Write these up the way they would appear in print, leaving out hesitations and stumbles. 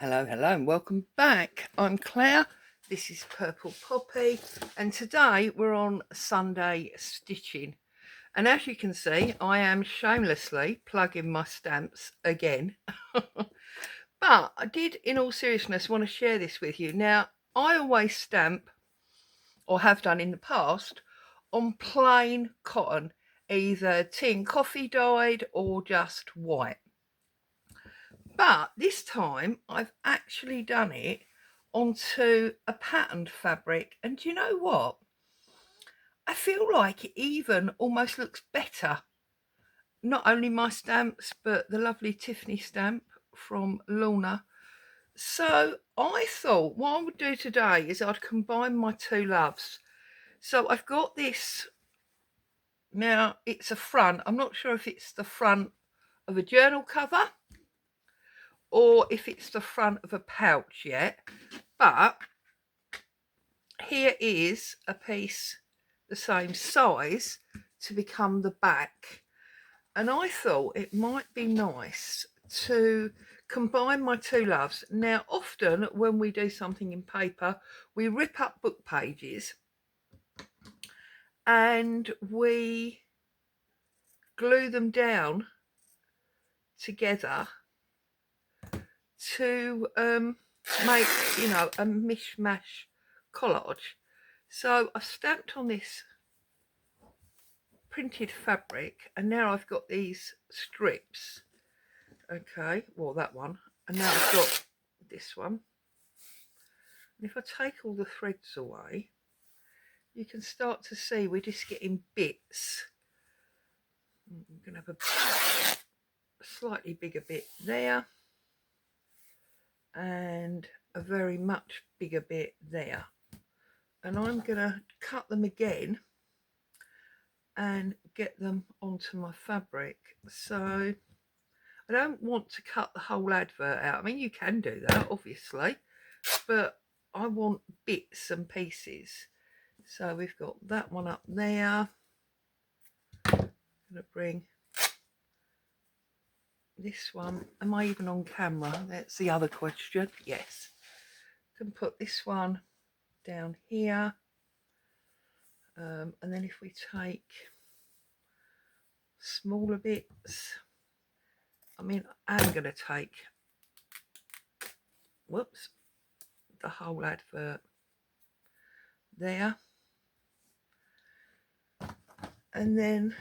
Hello, and welcome back. I'm Claire. This is Purple Poppy, and today we're on Sunday stitching. And as you can see, I am shamelessly plugging my stamps again. But I did, in all seriousness, want to share this with you. Now, I always stamp, or have done in the past, on plain cotton, either tea and coffee dyed or just white. But this time I've actually done it onto a patterned fabric, and do you know what? I feel like it even almost looks better. Not only my stamps, but the lovely Tiffany stamp from Lorna. So I thought what I would do today is I'd combine my two loves. So I've got this, now it's a front. I'm not sure if it's the front of a journal cover or if it's the front of a pouch yet, but here is a piece the same size to become the back, and I thought it might be nice to combine my two loves. Now often when we do something in paper, we rip up book pages and we glue them down together to make, a mishmash collage. So I stamped on this printed fabric, and now I've got these strips. Okay, well, that one, and now I've got this one. And if I take all the threads away, you can start to see we're just getting bits. I'm going to have a slightly bigger bit there and a very much bigger bit there, and I'm going to cut them again and get them onto my fabric. So I don't want to cut the whole advert out. I mean, you can do that obviously, but I want bits and pieces. So we've got that one up there. I'm going to bring this one. Am I even on camera? That's the other question. Yes. Can put this one down here. And then if we take smaller bits, I mean, I'm going to take, whoops, the whole advert there. And then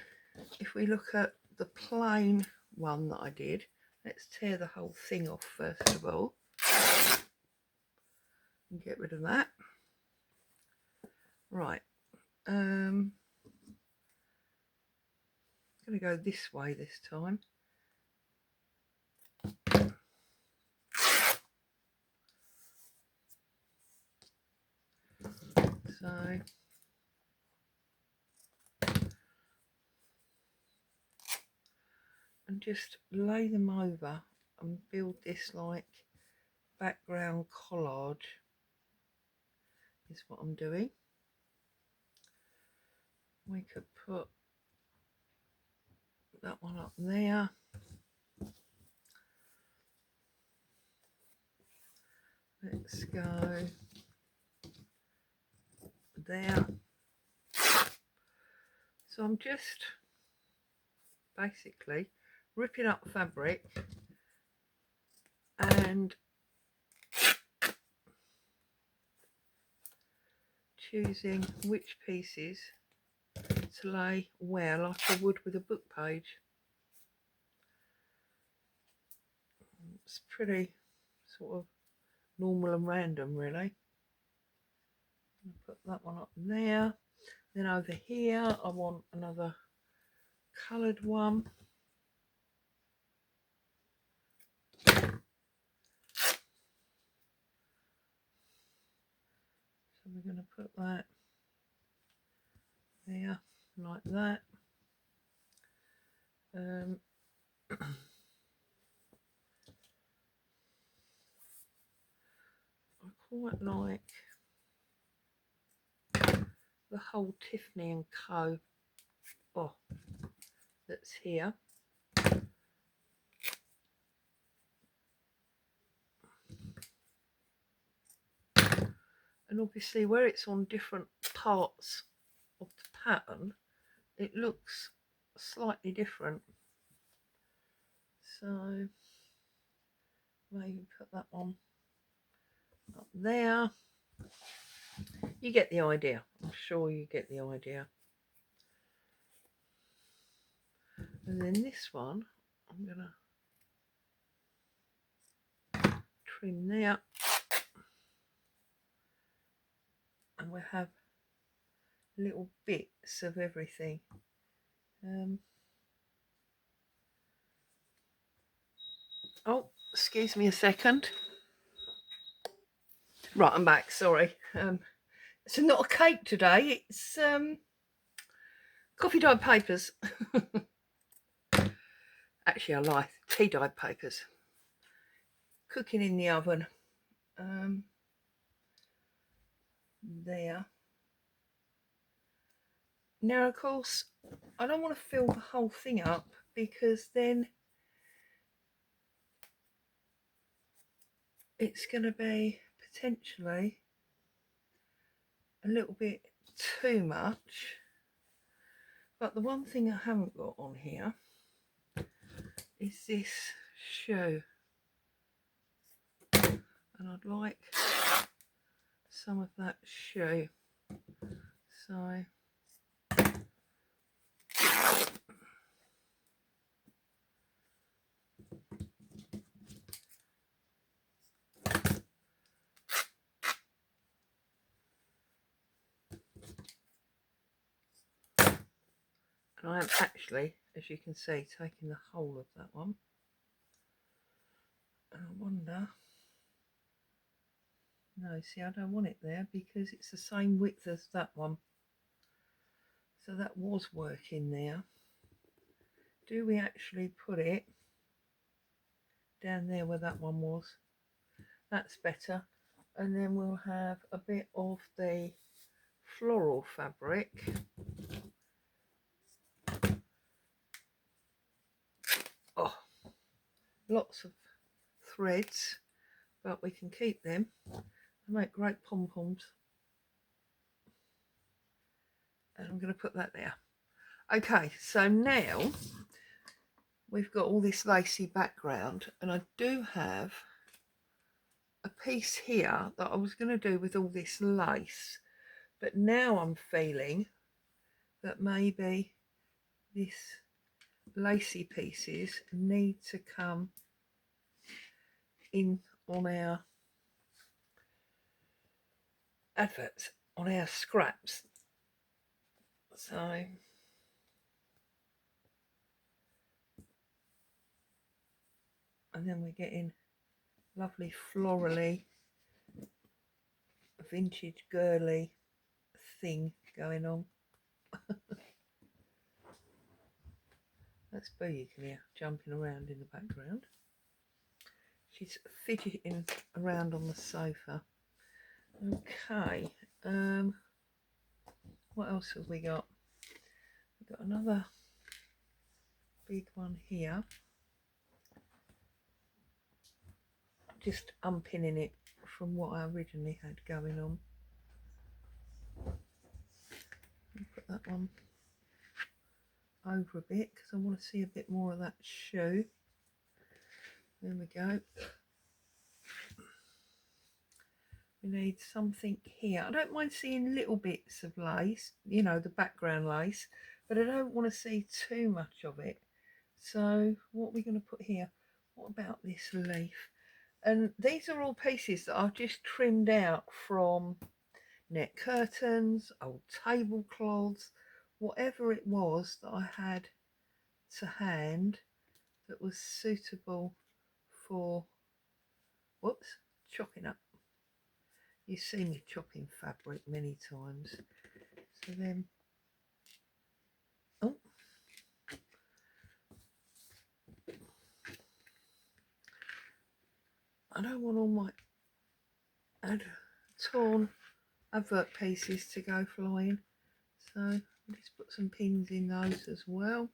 if we look at the plain one that I did, let's tear the whole thing off first of all and get rid of that. Right, I'm going to go this way this time. So and just lay them over and build this like background collage is what I'm doing. We could put that one up there. Let's go there. So I'm just basically ripping up fabric and choosing which pieces to lay where, like I would with a book page. It's pretty sort of normal and random, really. Put that one up there. Then over here I want another coloured one. So we're going to put that there like that. I quite like the whole Tiffany and Co. That's here. and obviously where it's on different parts of the pattern, it looks slightly different. So maybe put that one up there. You get the idea. I'm sure you get the idea. And then this one, I'm gonna trim there, and we'll have little bits of everything. Oh, excuse me a second. Right, I'm back. Sorry. It's not a cake today. It's coffee dyed papers. Actually, I lie. Tea dyed papers. Cooking in the oven. There. Now, of course, I don't want to fill the whole thing up because then it's going to be potentially a little bit too much. But the one thing I haven't got on here is this shoe. And I'd like some of that shoe. So and I am actually, as you can see, taking the whole of that one. And I wonder, no, see, I don't want it there because it's the same width as that one. So that was working there. Do we actually put it down there where that one was? That's better. And then we'll have a bit of the floral fabric. Oh, lots of threads, but we can keep them. They make great pom-poms. And I'm going to put that there. Okay, so now we've got all this lacy background, and I do have a piece here that I was going to do with all this lace, but now I'm feeling that maybe this lacy pieces need to come in on our adverts, on our scraps. So and then we're getting lovely florally vintage girly thing going on. That's Boo you can hear jumping around in the background. She's fidgeting around on the sofa. Okay, what else have we got? We've got another big one here. Just unpinning it from what I originally had going on. I'll put that one over a bit because I want to see a bit more of that shoe. There we go. We need something here. I don't mind seeing little bits of lace, you know, the background lace, but I don't want to see too much of it. So what are we going to put here? What about this leaf? And these are all pieces that I've just trimmed out from net curtains, old tablecloths, whatever it was that I had to hand that was suitable for, whoops, chopping up. You've seen me chopping fabric many times. So then, oh, I don't want all my torn advert pieces to go flying. So I'll just put some pins in those as well.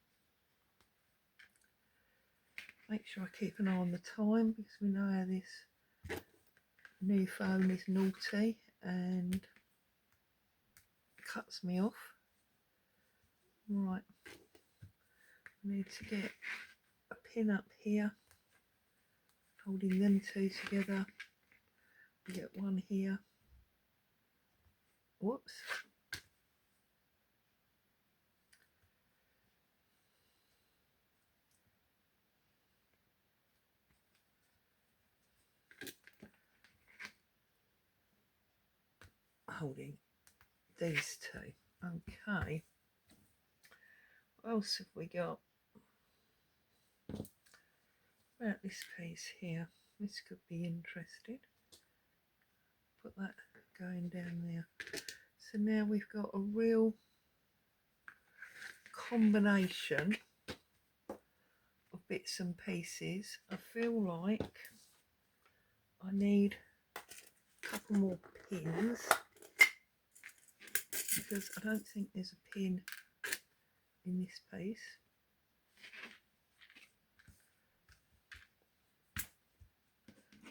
Make sure I keep an eye on the time because we know how this new phone is naughty and cuts me off. Right, I need to get a pin up here, holding them two together. We get one here. Whoops. Holding these two. Okay. What else have we got? About this piece here. This could be interesting. Put that going down there. So now we've got a real combination of bits and pieces. I feel like I need a couple more pins, because I don't think there's a pin in this piece.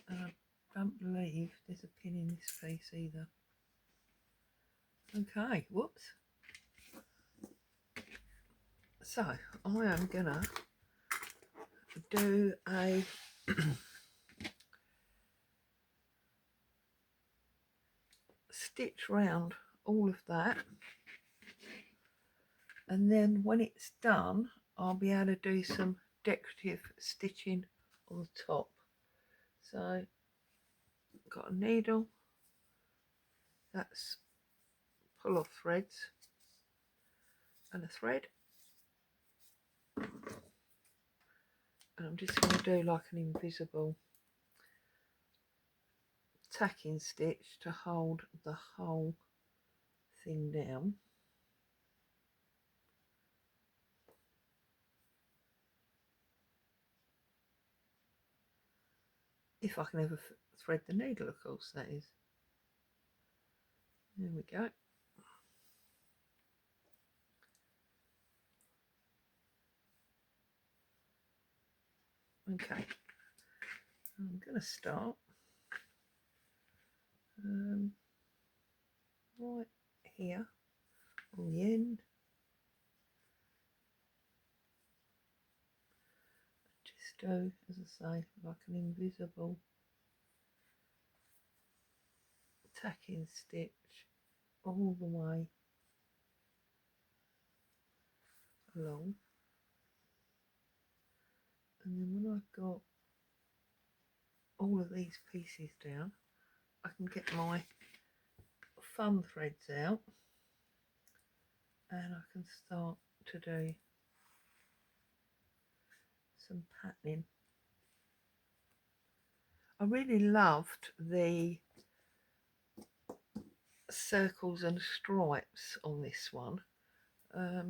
And I don't believe there's a pin in this piece either. Okay, whoops. So I am gonna do a stitch round all of that, and then when it's done I'll be able to do some decorative stitching on the top. So got a needle, that's pull off threads, and a thread, and I'm just going to do like an invisible tacking stitch to hold the whole thing down. If I can ever thread the needle, of course, that is. There we go. Okay, I'm going to start right here on the end. Just do, as I say, like an invisible tacking stitch all the way along. And then when I've got all of these pieces down, I can get my fun threads out and I can start to do some patterning. I really loved the circles and stripes on this one. I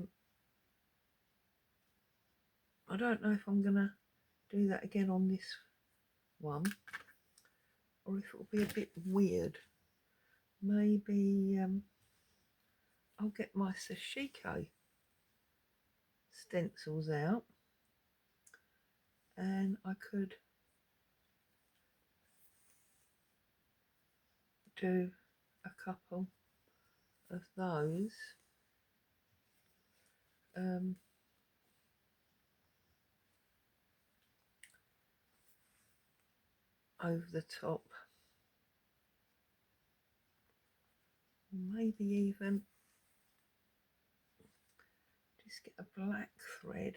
don't know if I'm gonna do that again on this one, or if it'll be a bit weird. Maybe I'll get my sashiko stencils out and I could do a couple of those over the top. Maybe even just get a black thread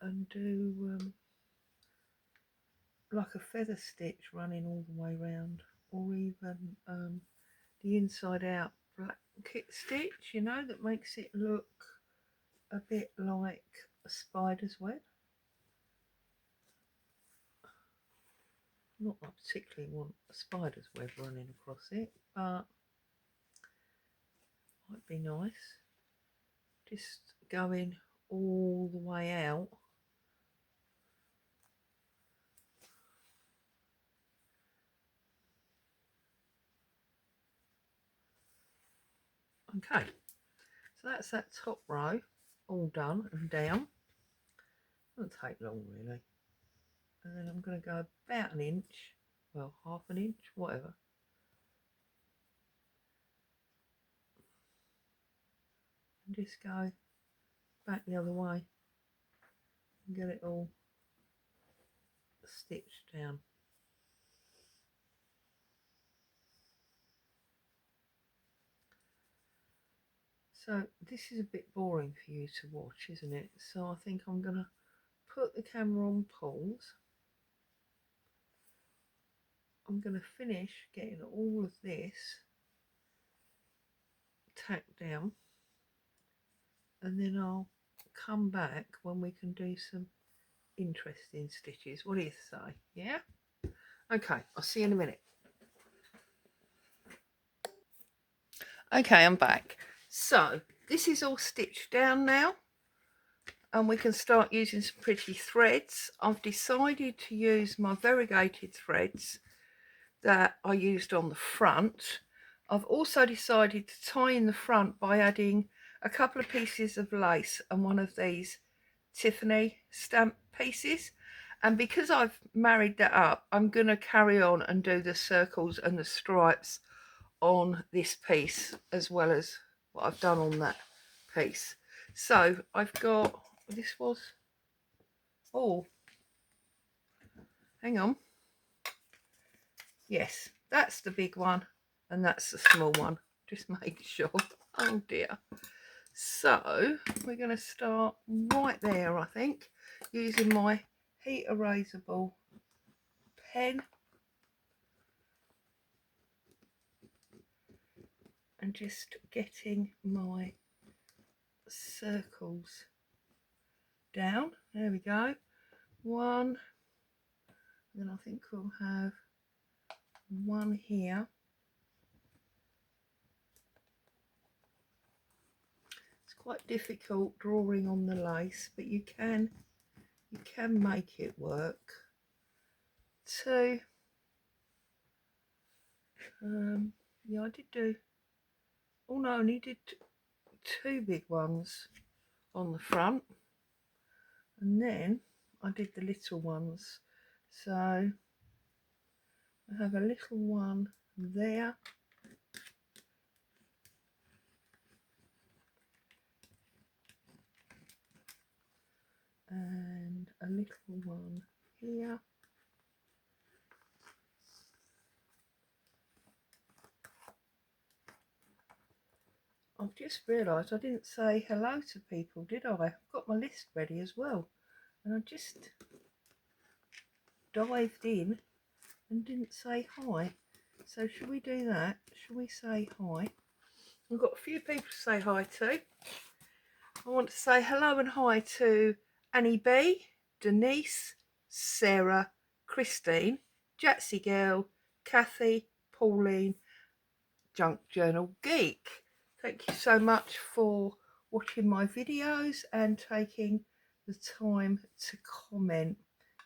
and do like a feather stitch running all the way around, or even the inside out blanket stitch, you know, that makes it look a bit like a spider's web. Not that I particularly want a spider's web running across it, but might be nice. Just going all the way out. Okay, so that's that top row all done and down. Doesn't take long really. And then I'm going to go about an inch, well, half an inch, whatever. And just go back the other way and get it all stitched down. So this is a bit boring for you to watch, isn't it? So I think I'm going to put the camera on pause. I'm going to finish getting all of this tacked down, and then I'll come back when we can do some interesting stitches. What do you say? Yeah? Okay, I'll see you in a minute. Okay, I'm back. So this is all stitched down now, and we can start using some pretty threads. I've decided to use my variegated threads that I used on the front. I've also decided to tie in the front by adding a couple of pieces of lace and one of these Tiffany stamp pieces. And because I've married that up, I'm going to carry on and do the circles and the stripes on this piece as well as what I've done on that piece. So I've got, this was, oh, hang on. Yes, that's the big one and that's the small one. Just make sure. Oh dear. So we're going to start right there, I think, using my heat erasable pen and just getting my circles down. There we go. One, then I think we'll have one here. It's quite difficult drawing on the lace, but you can make it work. Two. Yeah, I did do, oh no, I only did two big ones on the front, and then I did the little ones. So I have a little one there, and a little one here, I've just realised I didn't say hello to people, did I? I've got my list ready as well, and I just dived in and didn't say hi. So should we do that? Shall we say hi? We've got a few people to say hi to. I want to say hello and hi to Annie B, Denise, Sarah, Christine, Jatsy Girl, Kathy, Pauline, Junk Journal Geek. Thank you so much for watching my videos and taking the time to comment.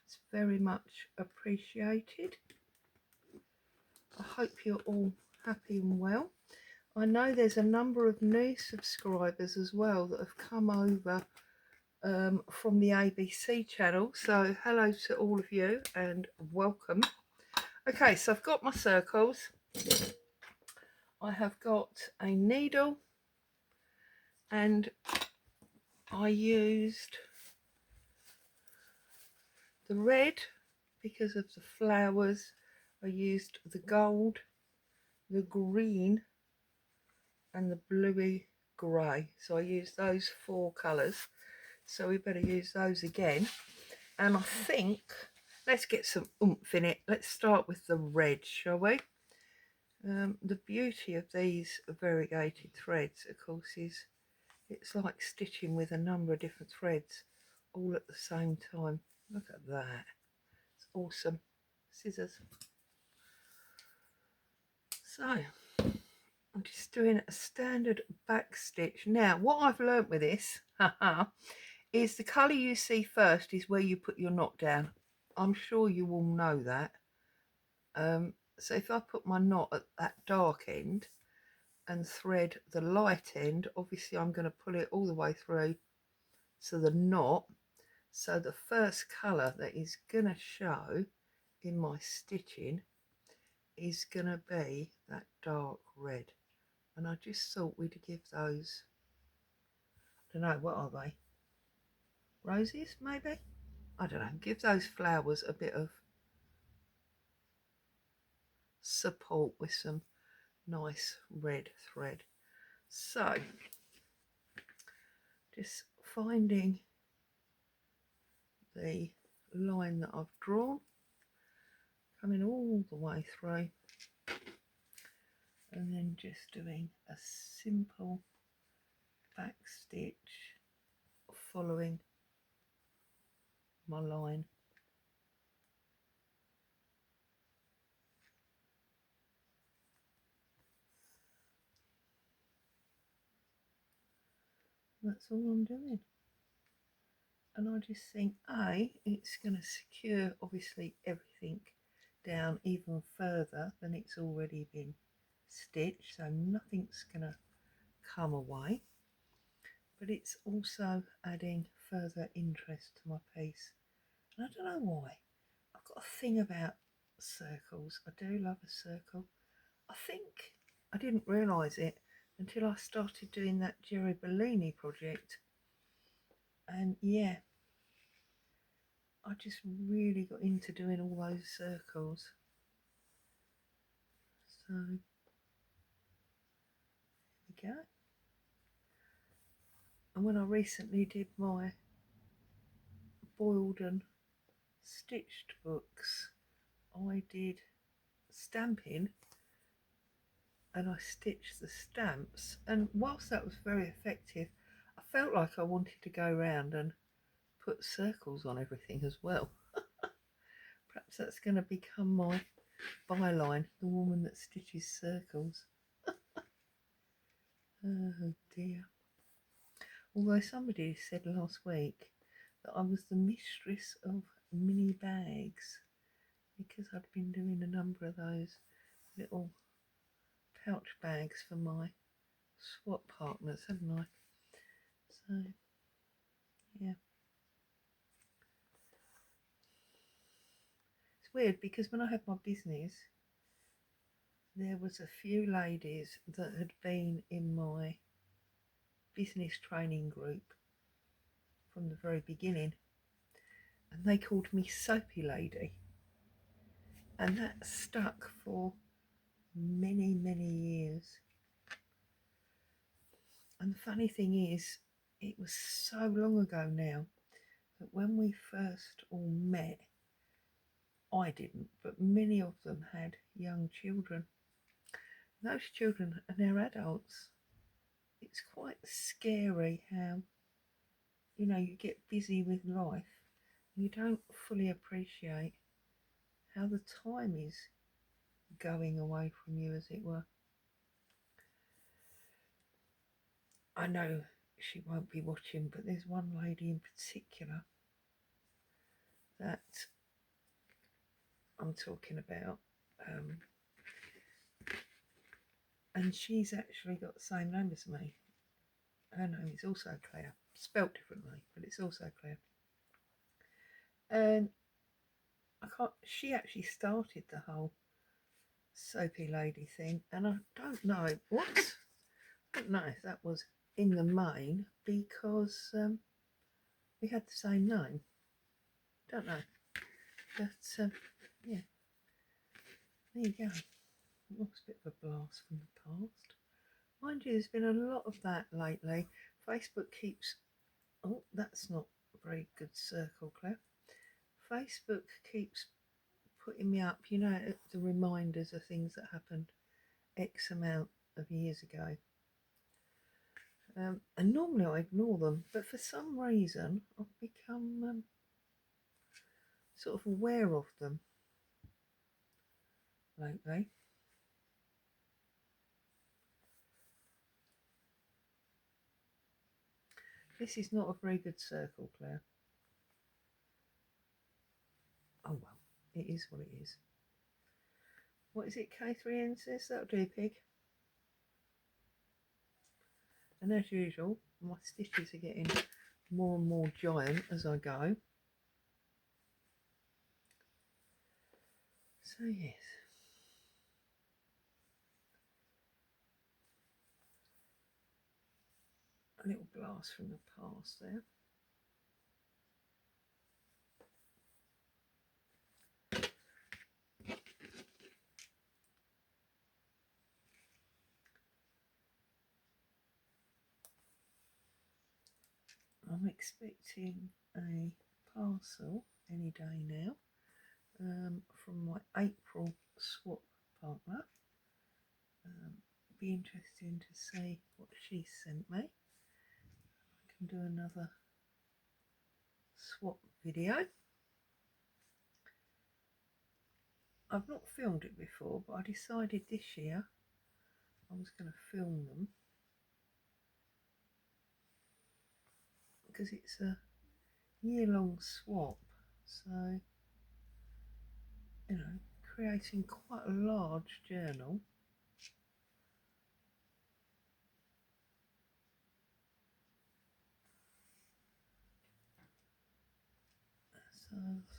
It's very much appreciated. I hope you're all happy and well. I know there's a number of new subscribers as well that have come over from the ABC channel, so hello to all of you and welcome. Okay, so I've got my circles. I have got a needle, and I used the red because of the flowers. I used the gold, the green and the bluey grey. So I used those four colours. So we better use those again. And I think, let's get some oomph in it. Let's start with the red, shall we? The beauty of these variegated threads, of course, is it's like stitching with a number of different threads all at the same time. Look at that. It's awesome. Scissors. So I'm just doing a standard back stitch. Now, what I've learnt with this is the colour you see first is where you put your knot down. I'm sure you all know that. So if I put my knot at that dark end and thread the light end, obviously I'm going to pull it all the way through to the knot. So the first colour that is going to show in my stitching is going to be that dark red. And I just thought we'd give those, I don't know, what are they? Roses, maybe? I don't know. Give those flowers a bit of support with some nice red thread. So, just finding the line that I've drawn, coming all the way through, and then just doing a simple back stitch following my line. That's all I'm doing. And I just think, it's going to secure obviously everything down even further than it's already been stitched, so nothing's going to come away, but it's also adding further interest to my piece. And I don't know why, I've got a thing about circles. I do love a circle. I think I didn't realise it until I started doing that Jerry Bellini project, and yeah, I just really got into doing all those circles. So there we go. And when I recently did my boiled and stitched books, I did stamping and I stitched the stamps, and whilst that was very effective, I felt like I wanted to go around and put circles on everything as well. Perhaps that's going to become my byline, the woman that stitches circles. Oh dear. Although somebody said last week that I was the mistress of mini bags because I'd been doing a number of those little pouch bags for my swap partners, hadn't I? So yeah, it's weird because when I had my business, there was a few ladies that had been in my business training group from the very beginning, and they called me Soapy Lady, and that stuck for many years. And the funny thing is, it was so long ago now that when we first all met, I didn't, but many of them had young children. Those children are now adults. It's quite scary how, you get busy with life and you don't fully appreciate how the time is going away from you, as it were. I know she won't be watching, but there's one lady in particular that I'm talking about, and she's actually got the same name as me. Her name is also Claire, spelt differently, but it's also Claire. And she actually started the whole Soapy Lady thing, and I don't know if that was in the main because we had the same name. Don't know, but yeah, there you go. It looks a bit of a blast from the past. Mind you, there's been a lot of that lately. Facebook keeps, oh, that's not a very good circle, Claire. Facebook keeps putting me up, the reminders of things that happened X amount of years ago. And normally I ignore them, but for some reason I've become sort of aware of them lately. This is not a very good circle, Claire. Oh well, it is what it is. What is it K3N says? That'll do, pig. And as usual, my stitches are getting more and more giant as I go. So yes, a little glass from the past there. I'm expecting a parcel any day now from my April swap partner. Be interesting to see what she sent me. I can do another swap video. I've not filmed it before, but I decided this year I was going to film them because it's a year-long swap, so you know, creating quite a large journal.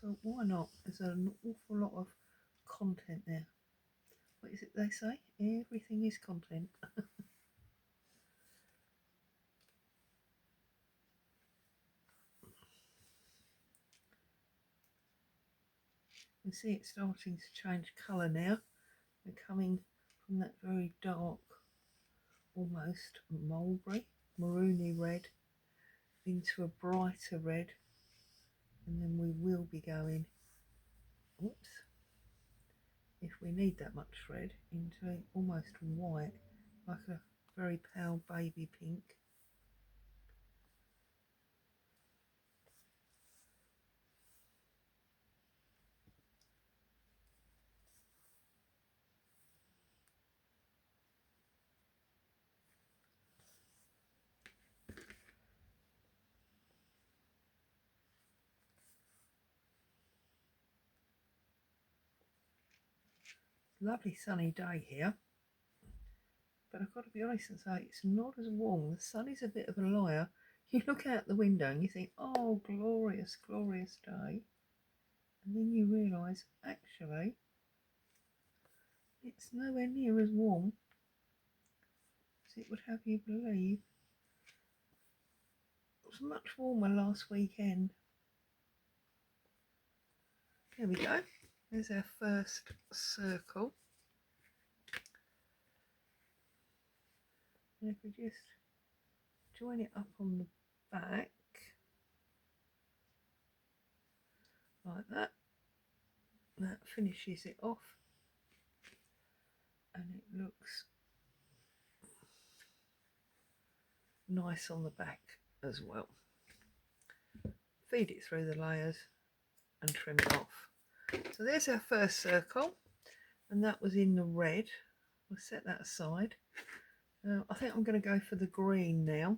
So why not? There's an awful lot of content there. What is it they say? Everything is content. You see it starting to change colour now. We're coming from that very dark, almost mulberry, maroony red into a brighter red, and then we will be going, oops, if we need that much red, into almost white, like a very pale baby pink. Lovely sunny day here, but I've got to be honest and say it's not as warm. The sun is a bit of a liar. You look out the window and you think, oh, glorious, glorious day. And then you realise, actually, it's nowhere near as warm as it would have you believe. It was much warmer last weekend. There we go. There's our first circle. And if we just join it up on the back, like that, that finishes it off. And it looks nice on the back as well. Feed it through the layers and trim it off. So there's our first circle, and that was in the red. We'll set that aside. I think I'm going to go for the green now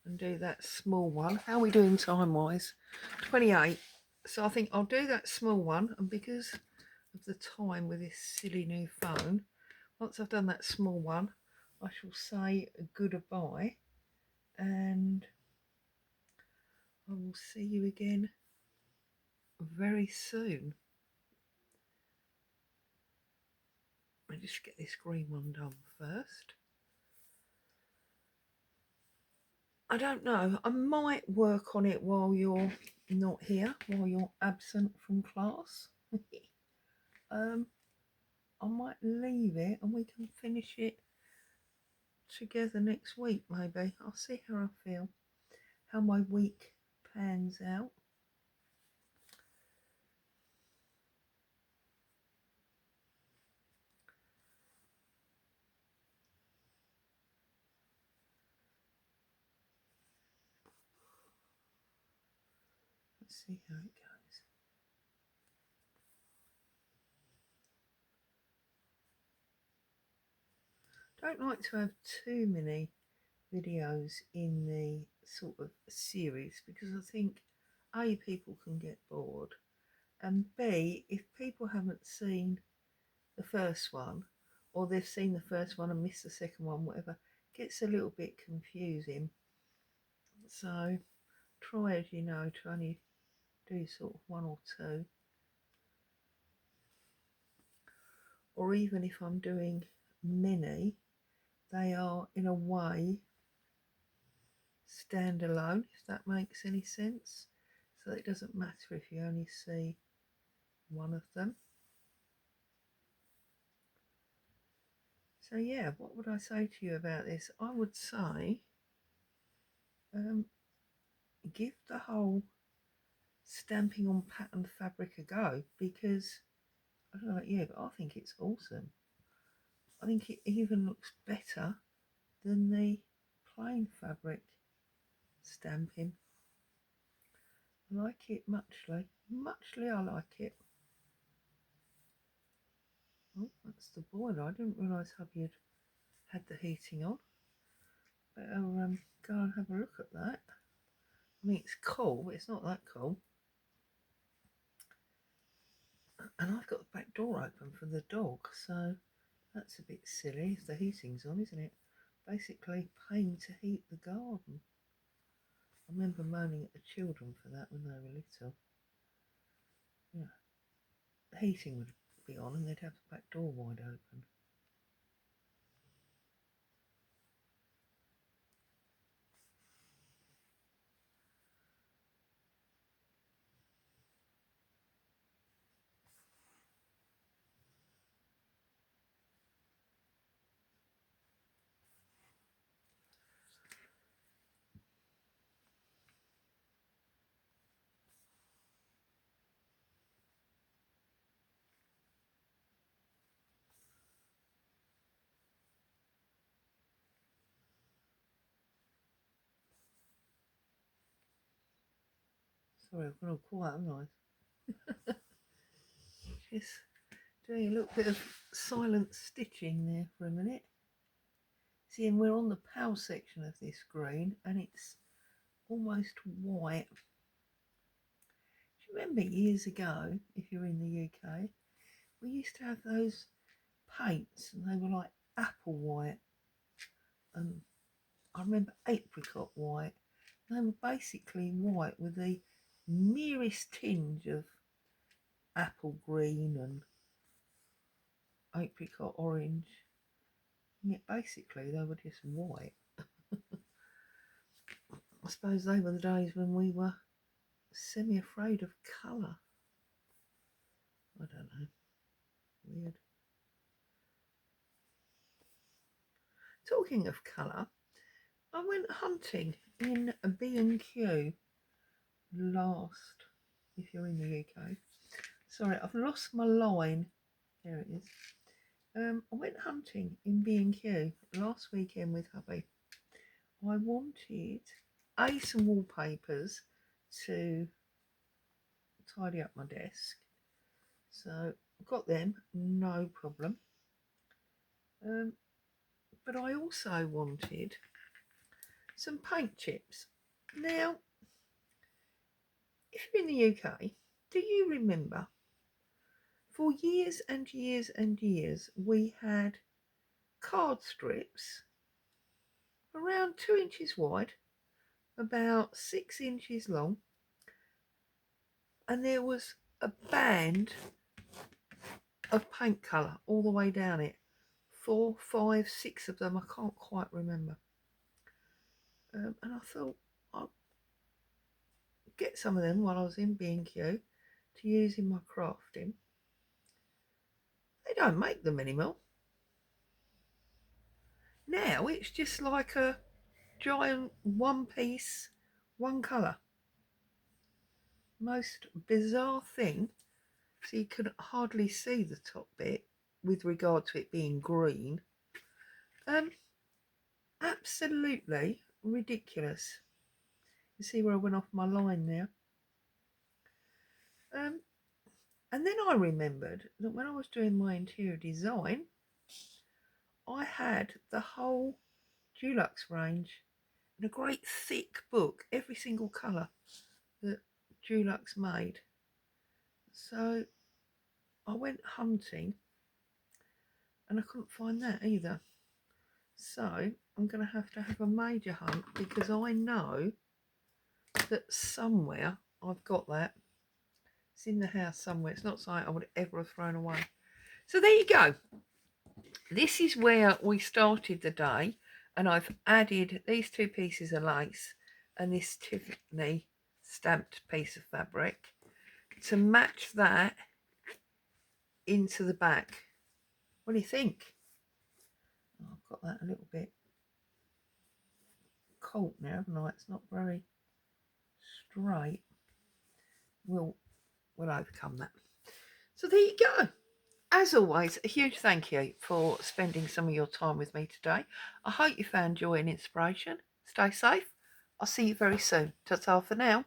and do that small one. How are we doing time wise? 28. So I think I'll do that small one, and because of the time with this silly new phone, once I've done that small one, I shall say goodbye, and I will see you again very soon. Let me just get this green one done first. I don't know, I might work on it while you're not here, while you're absent from class. I might leave it and we can finish it together next week maybe. I'll see how I feel, how my week pans out. Let's see how it goes. Don't like to have too many videos in the sort of series because I think A, people can get bored, and B, if people haven't seen the first one, or they've seen the first one and missed the second one, whatever, gets a little bit confusing. So try, as you know, to only do sort of one or two, or even if I'm doing many, they are in a way standalone, if that makes any sense. So it doesn't matter if you only see one of them. So yeah, what would I say to you about this? I would say give the whole stamping on pattern fabric a go, because I don't know about you, but I think it's awesome. I think it even looks better than the plain fabric stamping. I like it muchly. Muchly I like it. Oh, that's the boiler. I didn't realise hubby had the heating on. Better go and have a look at that. I mean, it's cool, but it's not that cool. And I've got the back door open for the dog, so that's a bit silly if the heating's on, isn't it? Basically paying to heat the garden. I remember moaning at the children for that when they were little. Yeah, the heating would be on and they'd have the back door wide open. Sorry, I've gone all quiet, haven't I? Just doing a little bit of silent stitching there for a minute. See, and we're on the PAL section of this green and it's almost white. Do you remember years ago, if you're in the UK, we used to have those paints and they were like apple white and I remember apricot white. They were basically white with the merest tinge of apple green and apricot orange. And yet basically they were just white. I suppose they were the days when we were semi-afraid of colour. I don't know. Weird. Talking of colour, I went hunting in a B&Q last, if you're in the UK. Sorry, I've lost my line. There it is. I went hunting in B&Q last weekend with hubby. I wanted some wallpapers to tidy up my desk. So got them, no problem. But I also wanted some paint chips. Now, if you're in the UK, do you remember for years and years and years we had card strips around 2 inches wide, about 6 inches long, and there was a band of paint colour all the way down it. 4, 5, 6 of them, I can't quite remember. And I thought I'd get some of them while I was in B&Q to use in my crafting. They don't make them anymore. Now it's just like a giant one piece, one colour. Most bizarre thing. So you can hardly see the top bit with regard to it being green. Absolutely ridiculous. You see where I went off my line now. And then I remembered that when I was doing my interior design, I had the whole Dulux range in a great thick book, every single colour that Dulux made. So I went hunting and I couldn't find that either. So I'm going to have a major hunt because I know that somewhere I've got that. It's in the house somewhere. It's not something I would ever have thrown away. So there you go. This is where we started the day, and I've added these 2 pieces of lace and this Tiffany stamped piece of fabric to match that into the back. What do you think? Oh, I've got that a little bit caught now, haven't I? It's not very straight. We'll overcome that. So there you go. As always, a huge thank you for spending some of your time with me today. I hope you found joy and inspiration. Stay safe. I'll see you very soon. Ta-ta for now.